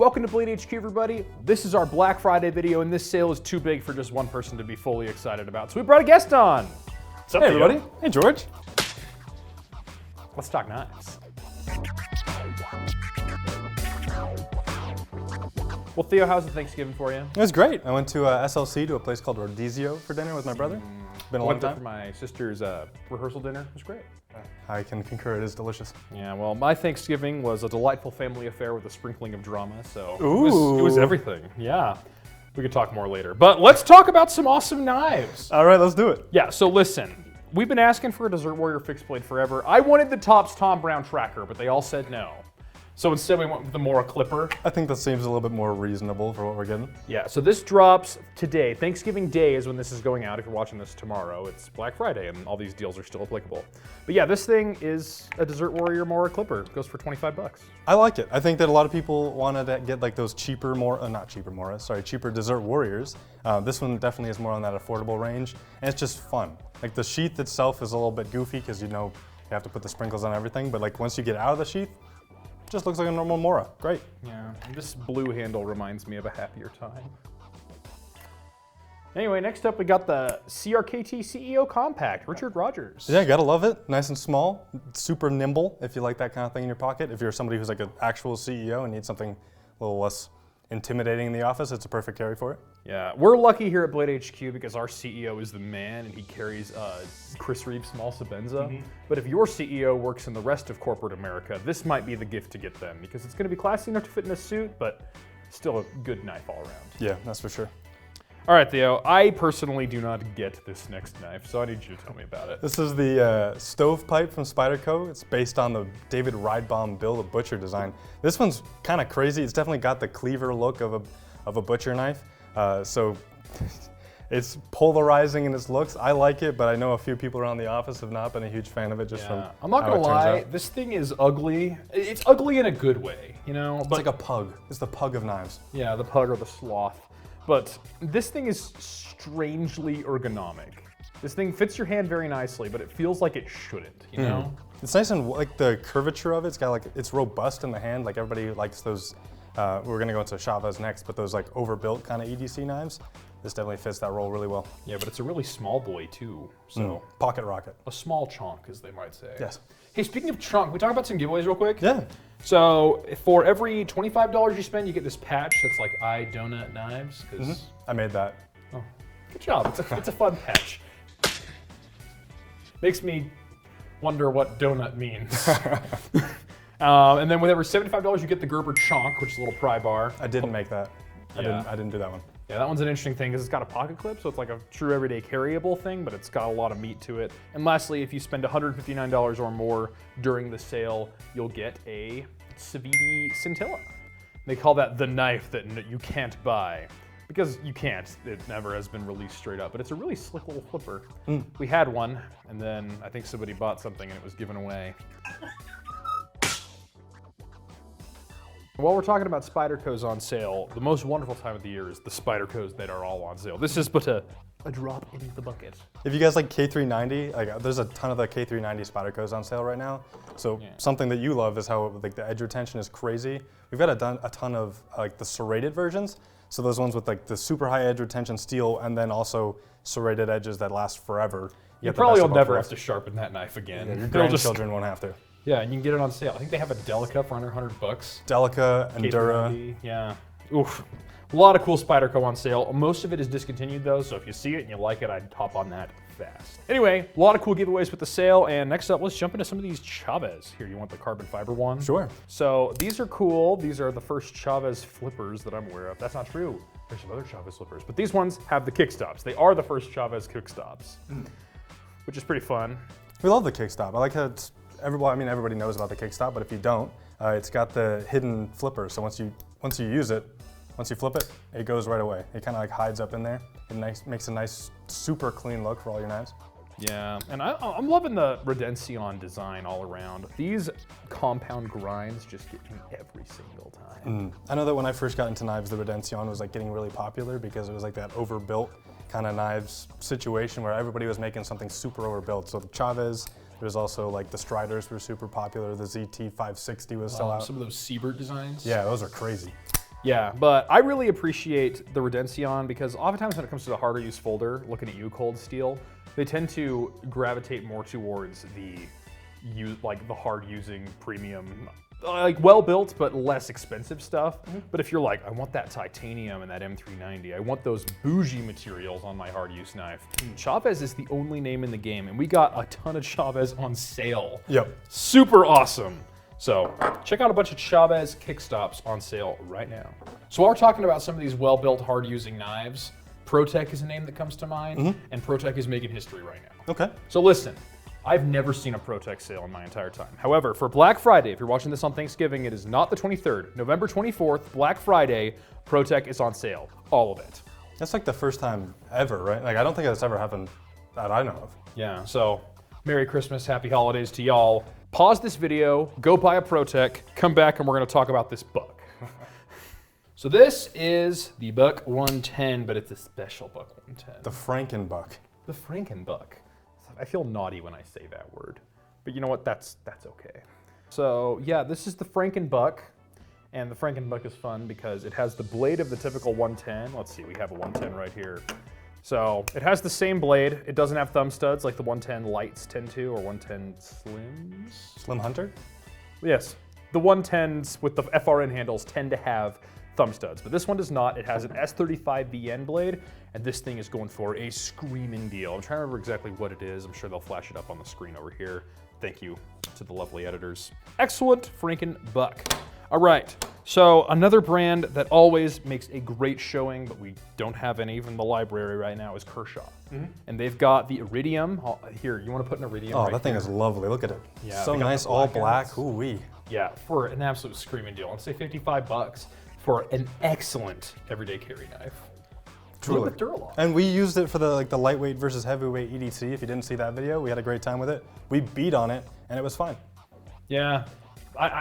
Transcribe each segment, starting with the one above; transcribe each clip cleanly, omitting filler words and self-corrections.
Welcome to Blade HQ, everybody. This is our Black Friday video, and this sale is too big for just one person to be fully excited about. So we brought a guest on. What's up, hey, everybody. Hey, George. Let's talk knives. Well, Theo, how's the Thanksgiving for you? It was great. I went to SLC to a place called Rodizio for dinner with my brother. Been a long time. For my sister's rehearsal dinner. It was great. I can concur, it is delicious. Yeah, well, my Thanksgiving was a delightful family affair with a sprinkling of drama, so it was everything. Yeah, we could talk more later. But let's talk about some awesome knives. All right, let's do it. Yeah, so listen, we've been asking for a Desert Warrior fixed blade forever. I wanted the Topps Tom Brown Tracker, but they all said no. So instead we went with the Mora Clipper. I think that seems a little bit more reasonable for what we're getting. Yeah, so this drops today. Thanksgiving Day is when this is going out. If you're watching this tomorrow, it's Black Friday and all these deals are still applicable. But yeah, this thing is a Desert Warrior Mora Clipper. It goes for 25 bucks. I like it. I think that a lot of people wanted to get like those cheaper cheaper Desert Warriors. This one definitely is more on that affordable range, and it's just fun. Like the sheath itself is a little bit goofy because you have to put the sprinkles on everything, but like once you get out of the sheath, just looks like a normal Mora. Great. Yeah, this blue handle reminds me of a happier time. Anyway, next up we got the CRKT CEO Compact, Richard Rogers. Yeah, gotta love it. Nice and small, super nimble if you like that kind of thing in your pocket. If you're somebody who's like an actual CEO and needs something a little less intimidating in the office, it's a perfect carry for it. Yeah, we're lucky here at Blade HQ because our CEO is the man and he carries Chris Reeves small Sebenza. But if your CEO works in the rest of corporate America, this might be the gift to get them because it's going to be classy enough to fit in a suit, but still a good knife all around. Yeah, that's for sure. All right, Theo, I personally do not get this next knife, so I need you to tell me about it. This is the Stovepipe from Spyderco. It's based on the David Ridebaum Bill, a butcher design. This one's kind of crazy. It's definitely got the cleaver look of a butcher knife. So it's polarizing in its looks. I like it, but I know a few people around the office have not been a huge fan of it just from I'm not gonna lie, this thing is ugly. It's ugly in a good way, you know? It's like a pug. It's the pug of knives. Yeah, the pug or the sloth. But this thing is strangely ergonomic. This thing fits your hand very nicely, but it feels like it shouldn't, you know? It's nice and like the curvature of it. It's got like, it's robust in the hand. Like everybody likes those, we're gonna go into Chaves next, but those like overbuilt kind of EDC knives. This definitely fits that role really well. Yeah, but it's a really small boy too, so. Pocket rocket. A small chunk, as they might say. Yes. Hey, speaking of chunk, can we talk about some giveaways real quick? Yeah. So for every $25 you spend, you get this patch that's like I Donut Knives. I made that. Oh, good job. It's a fun patch. Makes me wonder what donut means. And then with every $75 you get the Gerber Chonk, which is a little pry bar. I didn't make that. Yeah. I didn't do that one. Yeah, that one's an interesting thing because it's got a pocket clip, so it's like a true everyday carryable thing, but it's got a lot of meat to it. And lastly, if you spend $159 or more during the sale, you'll get a Savidi Scintilla. They call that the knife that you can't buy. Because you can't, it never has been released straight up, but it's a really slick little flipper. We had one, and then I think somebody bought something and it was given away. While we're talking about Spydercos on sale, the most wonderful time of the year is the Spydercos that are all on sale. This is but a drop in the bucket. If you guys like K390, like there's a ton of the K390 Spydercos on sale right now. So something that you love is how like the edge retention is crazy. We've got a ton of like the serrated versions. So those ones with like the super high edge retention steel and then also serrated edges that last forever. You probably will never have to sharpen that knife again. Yeah, your grandchildren won't have to. Yeah, and you can get it on sale. I think they have a Delica for under 100 bucks. Delica, Endura. Yeah. Oof. A lot of cool Spyderco on sale. Most of it is discontinued though, so if you see it and you like it, I'd hop on that fast. Anyway, a lot of cool giveaways with the sale, and next up, let's jump into some of these Chaves. Here, you want the carbon fiber one? Sure. So these are cool. These are the first Chaves flippers that I'm aware of. That's not true. There's some other Chaves flippers, but these ones have the kickstops. They are the first Chaves kickstops, which is pretty fun. We love the kickstop. I like how it's, everybody knows about the kickstop, but if you don't, it's got the hidden flipper. So once you use it, once you flip it, it goes right away. It kind of like hides up in there. It makes a nice, super clean look for all your knives. Yeah, and I'm loving the Redencion design all around. These compound grinds just get me every single time. I know that when I first got into knives, the Redencion was like getting really popular because it was like that overbuilt kind of knives situation where everybody was making something super overbuilt. So the Chaves, there's also like the Striders were super popular. The ZT560 was still out. Some of those Siebert designs. Yeah, those are crazy. Yeah, but I really appreciate the Redention because oftentimes when it comes to the harder use folder, looking at you, Cold Steel, they tend to gravitate more towards the hard using premium, like well built but less expensive stuff. But if you're like, I want that titanium and that M390, I want those bougie materials on my hard use knife. Chaves is the only name in the game, and we got a ton of Chaves on sale. Yep. Super awesome. So check out a bunch of Chaves Kickstops on sale right now. So while we're talking about some of these well-built, hard-using knives, Protech is a name that comes to mind, and Protech is making history right now. Okay. So listen, I've never seen a Protech sale in my entire time. However, for Black Friday, if you're watching this on Thanksgiving, it is not the 23rd. November 24th, Black Friday, Protech is on sale. All of it. That's like the first time ever, right? Like, I don't think that's ever happened that I know of. Yeah, so Merry Christmas, Happy Holidays to y'all. Pause this video, go buy a Protech, come back, and we're gonna talk about this buck. So this is the Buck 110, but it's a special Buck 110. The Frankenbuck. The Frankenbuck. I feel naughty when I say that word, but you know what? That's okay. So yeah, this is the Frankenbuck, and the Frankenbuck is fun because it has the blade of the typical 110. Let's see, we have a 110 right here. So it has the same blade. It doesn't have thumb studs like the 110 lights tend to, or 110 slims. Slim Hunter? Yes, the 110s with the FRN handles tend to have thumb studs, but this one does not. It has an S35VN blade, and this thing is going for a screaming deal. I'm trying to remember exactly what it is. I'm sure they'll flash it up on the screen over here. Thank you to the lovely editors. Excellent Frankenbuck. All right, so another brand that always makes a great showing, but we don't have any even in the library right now, is Kirshaw. And they've got the Iridium. Here, you want to put an Iridium Oh, right that thing here? is lovely. Look at it. Yeah, So they got nice, the all black black. Ooh-wee. Yeah, for an absolute screaming deal. I'd say $55 for an excellent everyday carry knife. Truly. With Duralock. And we used it for the lightweight versus heavyweight EDC. If you didn't see that video, we had a great time with it. We beat on it, and it was fine. Yeah.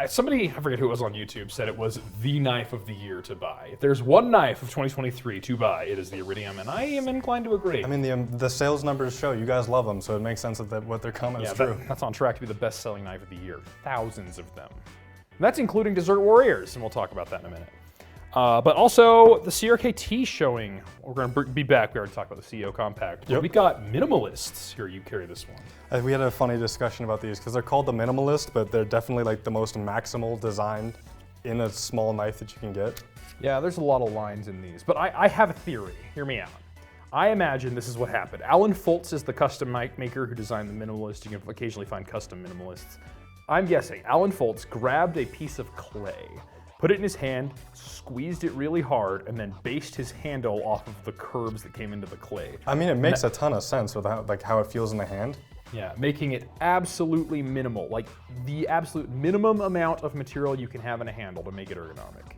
Somebody, I forget who it was on YouTube, said it was the knife of the year to buy. If there's one knife of 2023 to buy, it is the Iridium, and I am inclined to agree. I mean, the sales numbers show you guys love them, so it makes sense that what they're coming is true. That's on track to be the best-selling knife of the year. Thousands of them. And that's including Desert Warriors, and we'll talk about that in a minute. But also the CRKT showing. We're going to be back. We already talked about the CEO Compact. But we got Minimalists. Here, you carry this one. We had a funny discussion about these because they're called the Minimalist, but they're definitely like the most maximal designed in a small knife that you can get. Yeah, there's a lot of lines in these. But I have a theory. Hear me out. I imagine this is what happened. Alan Foltz is the custom mic maker who designed the Minimalist. You can occasionally find custom Minimalists. I'm guessing Alan Foltz grabbed a piece of clay, put it in his hand, squeezed it really hard, and then based his handle off of the curves that came into the clay. I mean, it makes a ton of sense with how it feels in the hand. Yeah, making it absolutely minimal, like the absolute minimum amount of material you can have in a handle to make it ergonomic.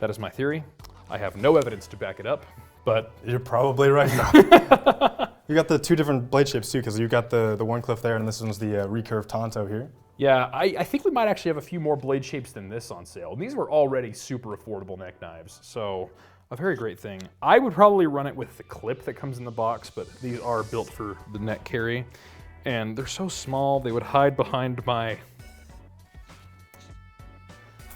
That is my theory. I have no evidence to back it up, but you're probably right though. You got the two different blade shapes too, because you got the Warncliffe there, and this one's the recurve Tanto here. Yeah, I think we might actually have a few more blade shapes than this on sale. These were already super affordable neck knives, so a very great thing. I would probably run it with the clip that comes in the box, but these are built for the neck carry, and they're so small they would hide behind my...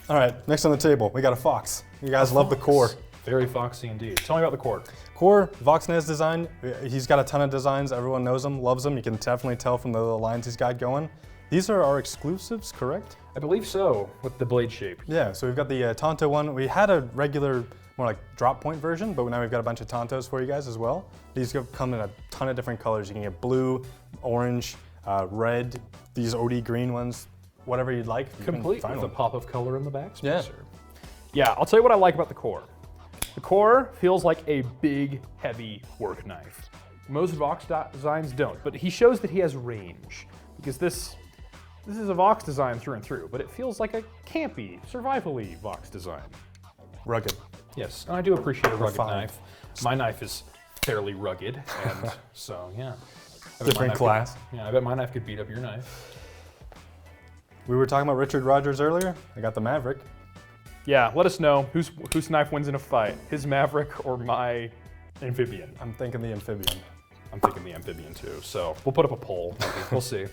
All right, next on the table, we got a Fox. You guys love the Core. Very foxy indeed. Tell me about the Core. Core, Voxnez design. He's got a ton of designs. Everyone knows him, loves him. You can definitely tell from the lines he's got going. These are our exclusives, correct? I believe so, with the blade shape. Yeah, so we've got the Tanto one. We had a regular, more like drop point version, but now we've got a bunch of Tantos for you guys as well. These come in a ton of different colors. You can get blue, orange, red, these OD green ones, whatever you'd like. Complete with a pop of color in the back spacer. Yeah. Yeah, I'll tell you what I like about the Core. The Core feels like a big, heavy work knife. Most Vox designs don't, but he shows that he has range, because this is a Vox design through and through, but it feels like a campy, survival-y Vox design. Rugged. Yes, and I do appreciate a rugged Refined. knife. My knife is fairly rugged, and so yeah. Different class. I bet my knife could beat up your knife. We were talking about Richard Rogers earlier. I got the Maverick. Yeah, let us know whose knife wins in a fight, his Maverick or my Amphibian. I'm thinking the Amphibian. I'm thinking the Amphibian too, so we'll put up a poll. Maybe. We'll see.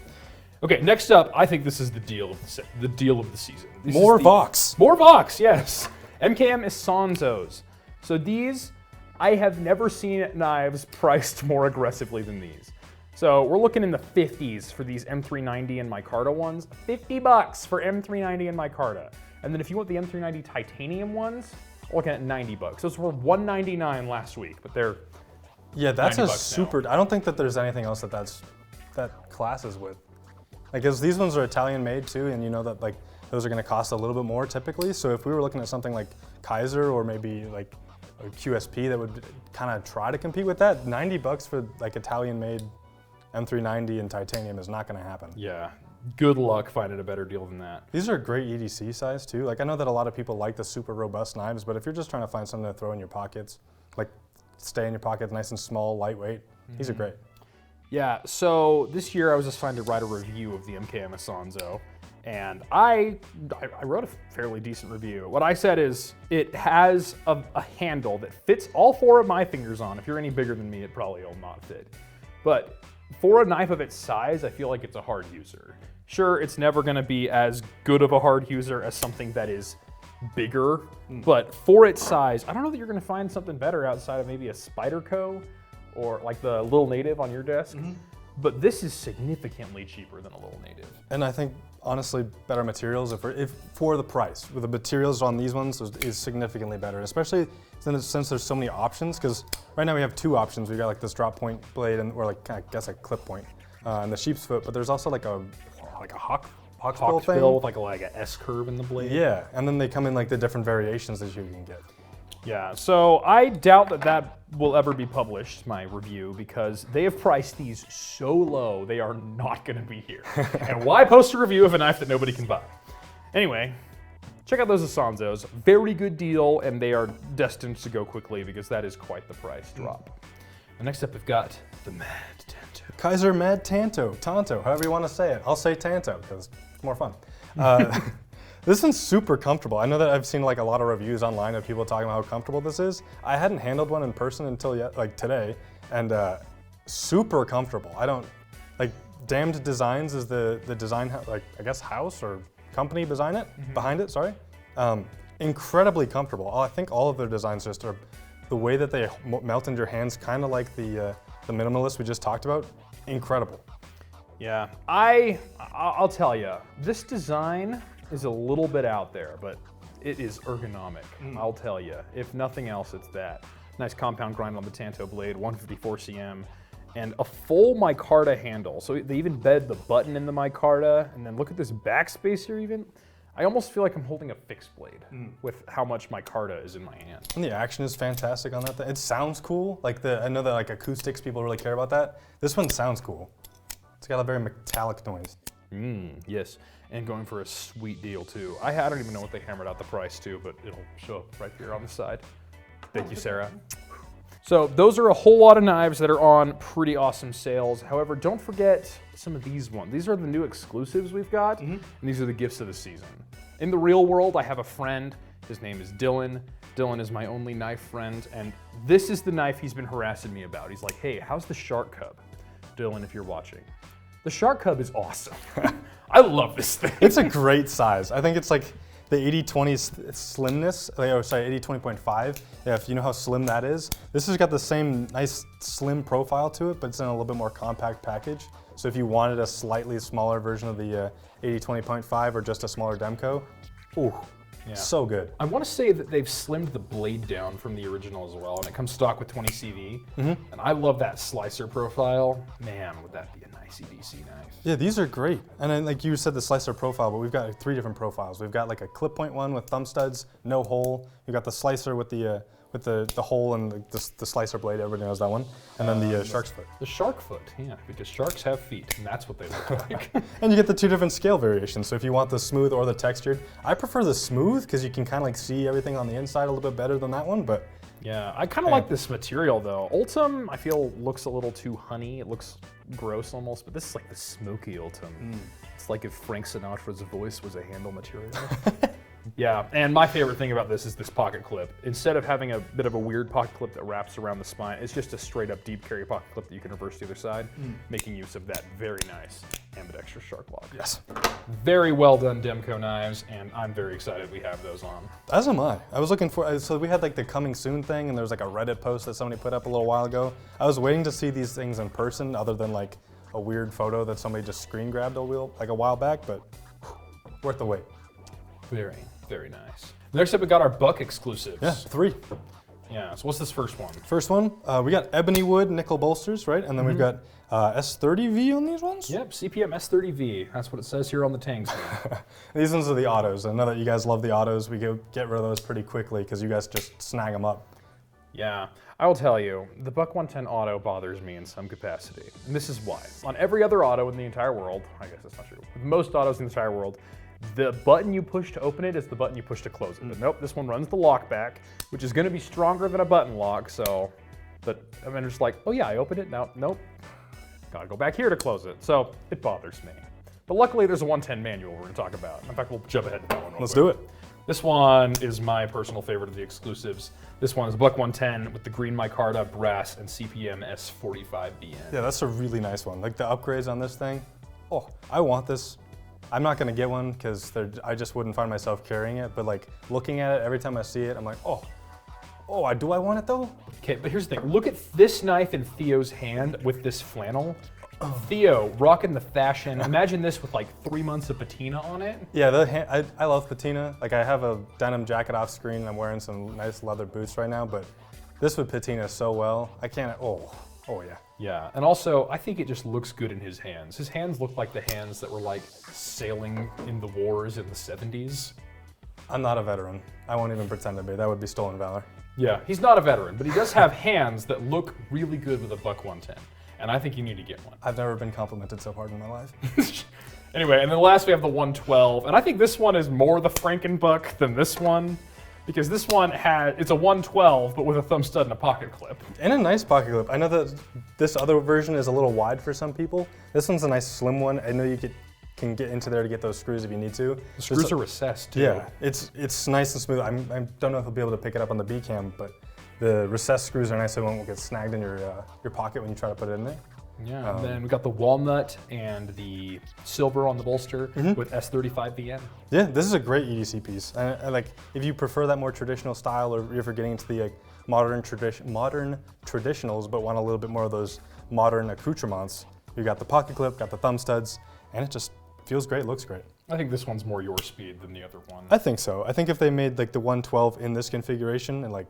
Okay, next up, I think this is the deal of the season. More Vox. More Vox, yes. MKM Isonzos. So these, I have never seen knives priced more aggressively than these. So we're looking in the 50s for these M390 and micarta ones. $50 for M390 and micarta. And then if you want the M390 titanium ones, we're looking at $90. Those were $199 last week, but they're that's a $90 super. now. I don't think that there's anything else that classes with. Like, 'cause these ones are Italian made too, and you know that like those are going to cost a little bit more typically. So if we were looking at something like Kizer or maybe like a QSP that would kind of try to compete with that, $90 for like Italian made M390 and titanium is not going to happen. Yeah, good luck finding a better deal than that. These are great EDC size too. Like, I know that a lot of people like the super robust knives, but if you're just trying to find something to throw in your pockets, like stay in your pocket, nice and small, lightweight, these are great. Yeah, so this year I was assigned to write a review of the MKM Isonzo, and I wrote a fairly decent review. What I said is it has a handle that fits all 4 of my fingers on. If you're any bigger than me, it probably will not fit. But for a knife of its size, I feel like it's a hard user. Sure, it's never gonna be as good of a hard user as something that is bigger, but for its size, I don't know that you're gonna find something better outside of maybe a Spyderco or like the Little Native on your desk. But this is significantly cheaper than a Little Native. And I think, honestly, better materials if for the price. With the materials on these ones is significantly better, especially since there's so many options, because right now we have 2 options. We got like this drop point blade or like, I guess a clip point and the sheep's foot, but there's also like a hawksbill thing. With like a S curve in the blade. Yeah, and then they come in like the different variations that you can get. Yeah, so I doubt that will ever be published, my review, because they have priced these so low, they are not gonna be here. And why post a review of a knife that nobody can buy? Anyway, check out those Isonzos. Very good deal, and they are destined to go quickly because that is quite the price drop. And next up, we've got the Mad Tanto. Kizer Mad Tanto, however you want to say it. I'll say Tanto because it's more fun. This one's super comfortable. I know that I've seen like a lot of reviews online of people talking about how comfortable this is. I hadn't handled one in person until today, and super comfortable. I don't, like, Damned Designs is the design, like, I guess house or company behind it, sorry. Incredibly comfortable. I think all of their designs just are, the way that they melt into your hands, kind of like the Minimalist we just talked about, incredible. Yeah, I'll tell you, this design is a little bit out there, but it is ergonomic, I'll tell you. If nothing else, it's that. Nice compound grind on the Tanto blade, 154 cm, and a full micarta handle. So they even bed the button in the micarta, and then look at this backspace here even. I almost feel like I'm holding a fixed blade with how much micarta is in my hand. And the action is fantastic on that thing. It sounds cool. Like I know that like acoustics, people really care about that. This one sounds cool. It's got a very metallic noise. Yes, and going for a sweet deal too. I don't even know what they hammered out the price to, but it'll show up right here on the side. Thank you, Sarah. So those are a whole lot of knives that are on pretty awesome sales. However, don't forget some of these ones. These are the new exclusives we've got, and these are the gifts of the season. In the real world, I have a friend. His name is Dylan. Dylan is my only knife friend, and this is the knife he's been harassing me about. He's like, hey, how's the Shark Cub? Dylan, if you're watching. The Shark Cub is awesome. I love this thing. It's a great size. I think it's like the 80-20 slimness, oh sorry, 80-20.5. Yeah, if you know how slim that is. This has got the same nice slim profile to it, but it's in a little bit more compact package. So if you wanted a slightly smaller version of the 80-20.5 or just a smaller Demko, ooh, yeah. So good. I want to say that they've slimmed the blade down from the original as well, and it comes stock with 20 CV. And I love that slicer profile. Man, would that be a nice EDC knife. Yeah, these are great. And then, like you said, the slicer profile, but we've got 3 different profiles. We've got like a clip point one with thumb studs, no hole. We've got the slicer with the hole and the slicer blade, everybody knows that one. And then the shark's foot. The shark foot, yeah, because sharks have feet, and that's what they look like. And you get the 2 different scale variations. So if you want the smooth or the textured, I prefer the smooth because you can kind of like see everything on the inside a little bit better than that one, but. Yeah, I kind of like this material though. Ultim, I feel, looks a little too honey. It looks gross almost, but this is like the smoky Ultim. It's like if Frank Sinatra's voice was a handle material. Yeah, and my favorite thing about this is this pocket clip. Instead of having a bit of a weird pocket clip that wraps around the spine, it's just a straight up deep carry pocket clip that you can reverse to the other side, making use of that very nice ambidextrous shark lock. Yes. Very well done Demko knives, and I'm very excited we have those on. As am I. I was looking for, so we had like the coming soon thing, and there was like a Reddit post that somebody put up a little while ago. I was waiting to see these things in person other than like a weird photo that somebody just screen grabbed a while back, but worth the wait. Very, very nice. Next up, we got our buck exclusives. Yeah, 3. Yeah, so what's this first one? First one, we got ebony wood nickel bolsters, right? And then we've got S30V on these ones? Yep, CPM S30V. That's what it says here on the tangs. These ones are the autos. I know that you guys love the autos. We get rid of those pretty quickly because you guys just snag them up. Yeah, I will tell you, the Buck 110 auto bothers me in some capacity. And this is why. On every other auto in the entire world, I guess that's not true, with most autos in the entire world, the button you push to open it is the button you push to close it. But nope, this one runs the lock back, which is going to be stronger than a button lock, so, but I'm just like, oh yeah, I opened it, now, nope. Gotta go back here to close it, so it bothers me. But luckily there's a 110 manual we're going to talk about. In fact, we'll jump ahead to that one. Let's do it. This one is my personal favorite of the exclusives. This one is a Buck 110 with the green micarta, brass, and CPM S45BN. Yeah, that's a really nice one. Like the upgrades on this thing, oh, I want this. I'm not gonna get one because I just wouldn't find myself carrying it, but like looking at it every time I see it, I'm like, oh, do I want it though? Okay, but here's the thing. Look at this knife in Theo's hand with this flannel. Theo, rocking the fashion. Imagine this with like 3 months of patina on it. Yeah, I love patina. Like I have a denim jacket off screen and I'm wearing some nice leather boots right now, but this would patina so well. I can't, oh yeah. Yeah, and also I think it just looks good in his hands. His hands look like the hands that were like sailing in the wars in the 70s. I'm not a veteran. I won't even pretend to be. That would be stolen valor. Yeah, he's not a veteran, but he does have hands that look really good with a Buck 110. And I think you need to get one. I've never been complimented so hard in my life. Anyway, and then last we have the 112. And I think this one is more the Frankenbuck than this one. Because this one it's a 112, but with a thumb stud and a pocket clip. And a nice pocket clip. I know that this other version is a little wide for some people. This one's a nice slim one. I know you can get into there to get those screws if you need to. The screws are recessed too. Yeah, it's nice and smooth. I don't know if you'll be able to pick it up on the B cam, but the recessed screws are nice so it won't get snagged in your pocket when you try to put it in there. Yeah, and then we got the walnut and the silver on the bolster with S35BN. Yeah, this is a great EDC piece. I like if you prefer that more traditional style, or if you're getting into the modern traditionals, but want a little bit more of those modern accoutrements. You got the pocket clip, got the thumb studs, and it just feels great, looks great. I think this one's more your speed than the other one. I think so. I think if they made like the 112 in this configuration and like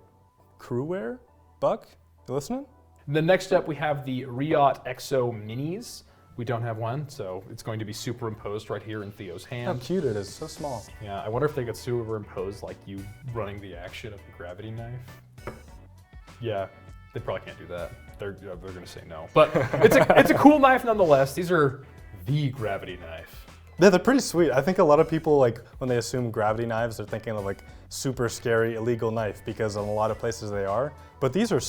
crew wear, Buck, you listening? Then next up we have the Reate Exo Minis. We don't have one, so it's going to be superimposed right here in Theo's hand. How cute it is, so small. Yeah, I wonder if they could superimpose like you running the action of the gravity knife. Yeah, they probably can't do that. They're gonna say no. But it's a cool knife nonetheless. These are the gravity knife. Yeah, they're pretty sweet. I think a lot of people, like, when they assume gravity knives, they're thinking of like super scary illegal knife because in a lot of places they are. But these are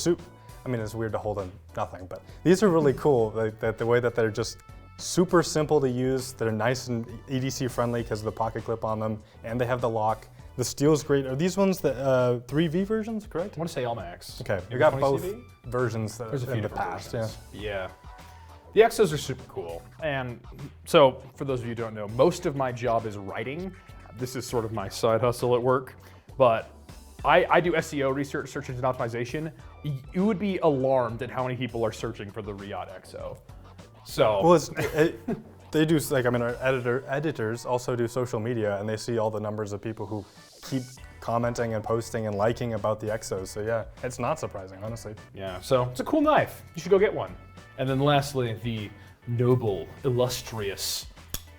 I mean, it's weird to hold in nothing, but these are really cool. Like, the way that they're just super simple to use. They're nice and EDC friendly because of the pocket clip on them, and they have the lock. The steel's great. Are these ones the 3V versions, correct? I want to say LMAX. Okay, we got both CV? versions There's a few in the different past. versions. Yeah. The Exos are super cool. And so, for those of you who don't know, most of my job is writing. This is sort of my side hustle at work. But I do SEO research, search engine optimization. You would be alarmed at how many people are searching for the Reate Exo. So. Well, they do, like, I mean, our editors also do social media, and they see all the numbers of people who keep commenting and posting and liking about the Exos. So yeah, it's not surprising, honestly. Yeah, so it's a cool knife. You should go get one. And then lastly, the noble, illustrious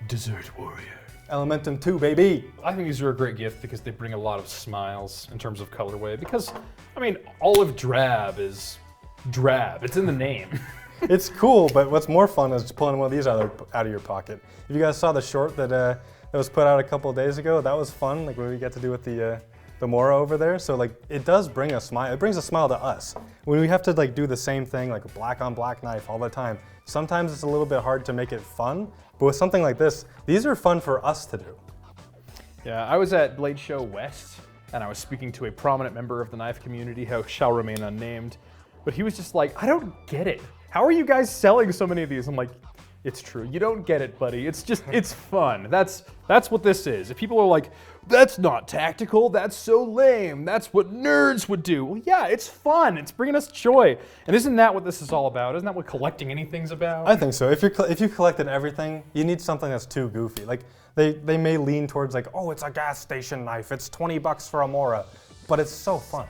Desert Warrior. Elementum II, baby. I think these are a great gift because they bring a lot of smiles in terms of colorway. Because, I mean, olive drab is drab. It's in the name. It's cool, but what's more fun is pulling one of these out of your pocket. If you guys saw the short that was put out a couple of days ago, that was fun. Like what we get to do with the Mora over there. So like it does bring a smile. It brings a smile to us when we have to like do the same thing, like a black on black knife all the time. Sometimes it's a little bit hard to make it fun, but with something like this, these are fun for us to do. Yeah, I was at Blade Show West, and I was speaking to a prominent member of the knife community who shall remain unnamed. But he was just like, I don't get it. How are you guys selling so many of these? I'm like, it's true. You don't get it, buddy. It's just, it's fun. That's what this is. If people are like, that's not tactical, that's so lame, that's what nerds would do. Well, yeah, it's fun. It's bringing us joy. And isn't that what this is all about? Isn't that what collecting anything's about? I think so. If you collected everything, you need something that's too goofy. Like they may lean towards like, oh, it's a gas station knife. It's $20 for a Mora, but it's so fun.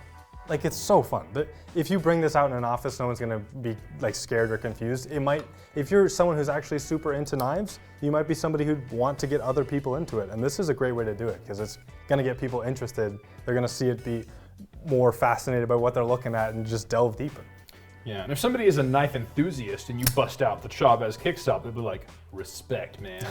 Like, it's so fun. If you bring this out in an office, no one's gonna be like scared or confused. It might, if you're someone who's actually super into knives, you might be somebody who'd want to get other people into it. And this is a great way to do it because it's gonna get people interested. They're gonna see it, be more fascinated by what they're looking at and just delve deeper. Yeah, and if somebody is a knife enthusiast and you bust out the Chaves Kickstop, they'll be like, respect, man.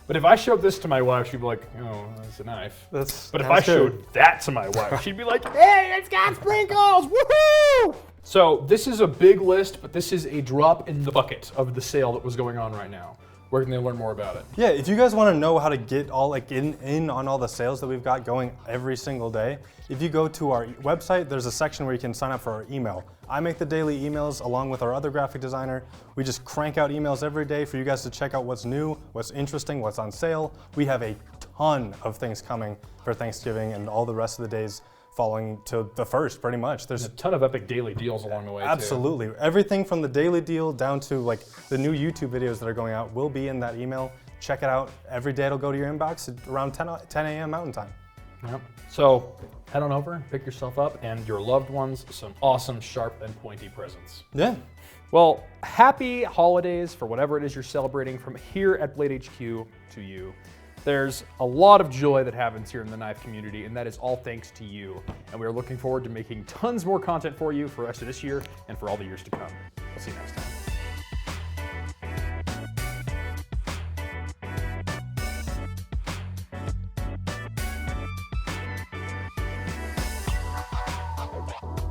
But if I showed this to my wife, she'd be like, oh, that's a knife. But if I showed that to my wife, she'd be like, hey, it's got sprinkles, woohoo! So this is a big list, but this is a drop in the bucket of the sale that was going on right now. Where can they learn more about it? Yeah, if you guys want to know how to get all like in on all the sales that we've got going every single day, if you go to our website, there's a section where you can sign up for our email. I make the daily emails along with our other graphic designer. We just crank out emails every day for you guys to check out what's new, what's interesting, what's on sale. We have a ton of things coming for Thanksgiving and all the rest of the days following to the first, pretty much. There's a ton of epic daily deals along the way, absolutely. Too. Everything from the daily deal down to like the new YouTube videos that are going out will be in that email. Check it out. Every day it'll go to your inbox at around 10 a.m. Mountain Time. Yep. So head on over, pick yourself up and your loved ones some awesome, sharp, and pointy presents. Yeah. Well, happy holidays for whatever it is you're celebrating from here at Blade HQ to you. There's a lot of joy that happens here in the knife community, and that is all thanks to you. And we are looking forward to making tons more content for you for the rest of this year and for all the years to come. We'll see you next time.